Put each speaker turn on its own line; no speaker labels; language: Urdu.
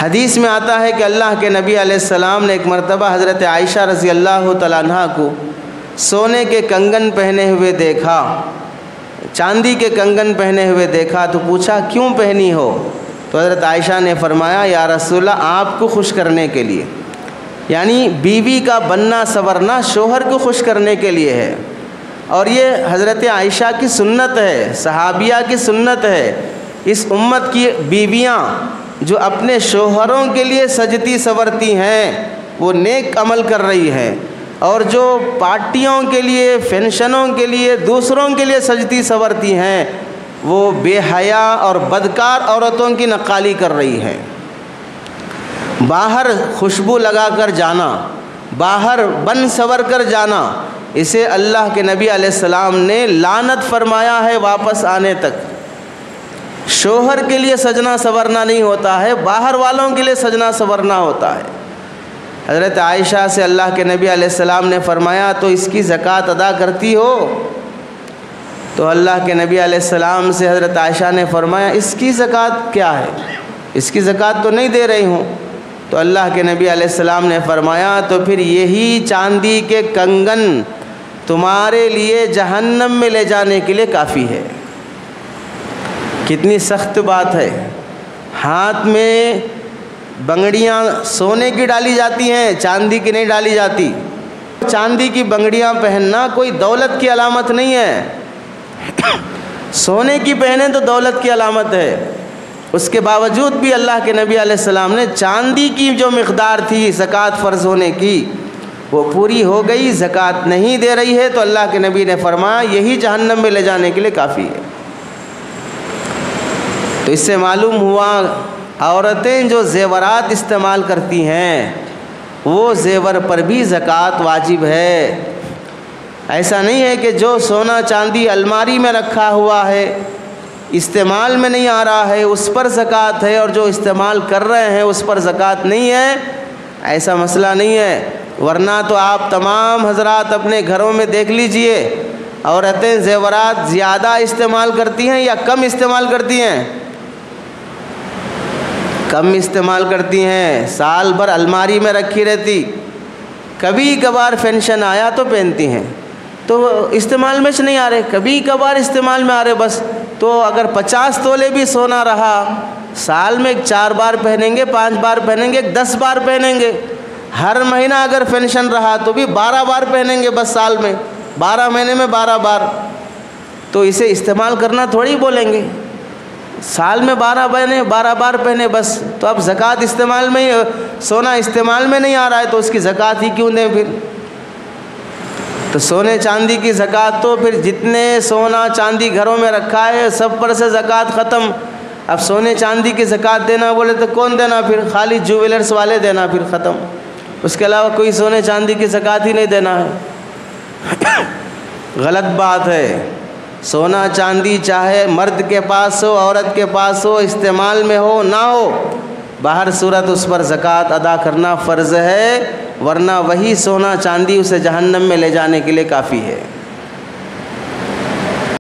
حدیث میں آتا ہے کہ اللہ کے نبی علیہ السلام نے ایک مرتبہ حضرت عائشہ رضی اللہ تعالیٰ عنہا کو سونے کے کنگن پہنے ہوئے دیکھا، چاندی کے کنگن پہنے ہوئے دیکھا تو پوچھا کیوں پہنی ہو؟ تو حضرت عائشہ نے فرمایا یا رسول اللہ آپ کو خوش کرنے کے لیے، یعنی بیوی کا بننا سنورنا شوہر کو خوش کرنے کے لیے ہے، اور یہ حضرت عائشہ کی سنت ہے، صحابیہ کی سنت ہے۔ اس امت کی بیویاں جو اپنے شوہروں کے لیے سجتی سنورتی ہیں وہ نیک عمل کر رہی ہیں، اور جو پارٹیوں کے لیے، فنکشنوں کے لیے، دوسروں کے لیے سجتی سنورتی ہیں وہ بے حیا اور بدکار عورتوں کی نقالی کر رہی ہیں۔ باہر خوشبو لگا کر جانا، باہر بن سنور کر جانا، اسے اللہ کے نبی علیہ السلام نے لعنت فرمایا ہے واپس آنے تک۔ شوہر کے لیے سجنا سنورنا نہیں ہوتا ہے، باہر والوں کے لیے سجنا سنورنا ہوتا ہے۔ حضرت عائشہ سے اللہ کے نبی علیہ السلام نے فرمایا تو اس کی زکوٰۃ ادا کرتی ہو؟ تو اللہ کے نبی علیہ السلام سے حضرت عائشہ نے فرمایا اس کی زکوٰۃ کیا ہے، اس کی زکوٰۃ تو نہیں دے رہی ہوں۔ تو اللہ کے نبی علیہ السلام نے فرمایا تو پھر یہی چاندی کے کنگن تمہارے لیے جہنم میں لے جانے کے لیے کافی ہے۔ کتنی سخت بات ہے۔ ہاتھ میں بنگڑیاں سونے کی ڈالی جاتی ہیں، چاندی کی نہیں ڈالی جاتی۔ چاندی کی بنگڑیاں پہننا کوئی دولت کی علامت نہیں ہے، سونے کی پہنے تو دولت کی علامت ہے۔ اس کے باوجود بھی اللہ کے نبی علیہ السلام نے چاندی کی جو مقدار تھی زکوٰۃ فرض ہونے کی وہ پوری ہو گئی، زکوٰۃ نہیں دے رہی ہے، تو اللہ کے نبی نے فرمایا یہی جہنم میں لے جانے کے لیے کافی ہے۔ تو اس سے معلوم ہوا عورتیں جو زیورات استعمال کرتی ہیں وہ زیور پر بھی زکوٰۃ واجب ہے۔ ایسا نہیں ہے کہ جو سونا چاندی الماری میں رکھا ہوا ہے استعمال میں نہیں آ رہا ہے اس پر زکوٰۃ ہے، اور جو استعمال کر رہے ہیں اس پر زکوٰۃ نہیں ہے، ایسا مسئلہ نہیں ہے۔ ورنہ تو آپ تمام حضرات اپنے گھروں میں دیکھ لیجئے، عورتیں زیورات زیادہ استعمال کرتی ہیں یا کم استعمال کرتی ہیں؟ کم استعمال کرتی ہیں، سال بھر الماری میں رکھی رہتی، کبھی کبھار فنکشن آیا تو پہنتی ہیں، تو استعمال میں نہیں آ رہے، کبھی کبھار استعمال میں آ رہے بس۔ تو اگر 50 تولے بھی سونا رہا سال میں 4 بار پہنیں گے، 5 بار پہنیں گے، 10 بار پہنیں گے۔ ہر مہینہ اگر فنکشن رہا تو بھی 12 بار پہنیں گے بس سال میں، 12 مہینے میں 12 بار۔ تو اسے استعمال کرنا تھوڑی بولیں گے، سال میں 12 بار پہنے بس۔ تو اب زکوٰۃ استعمال میں ہی، سونا استعمال میں نہیں آ رہا ہے تو اس کی زکوٰۃ ہی کیوں دیں پھر؟ تو سونے چاندی کی زکوٰۃ تو پھر جتنے سونا چاندی گھروں میں رکھا ہے سب پر سے زکوٰۃ ختم۔ اب سونے چاندی کی زکوٰۃ دینا بولے تو کون دینا پھر؟ خالی جویلرز والے دینا پھر، ختم۔ اس کے علاوہ کوئی سونے چاندی کی زکوٰۃ ہی نہیں دینا ہے۔ غلط بات ہے۔ سونا چاندی چاہے مرد کے پاس ہو، عورت کے پاس ہو، استعمال میں ہو نہ ہو، باہر صورت اس پر زکوٰۃ ادا کرنا فرض ہے، ورنہ وہی سونا چاندی اسے جہنم میں لے جانے کے لیے کافی ہے۔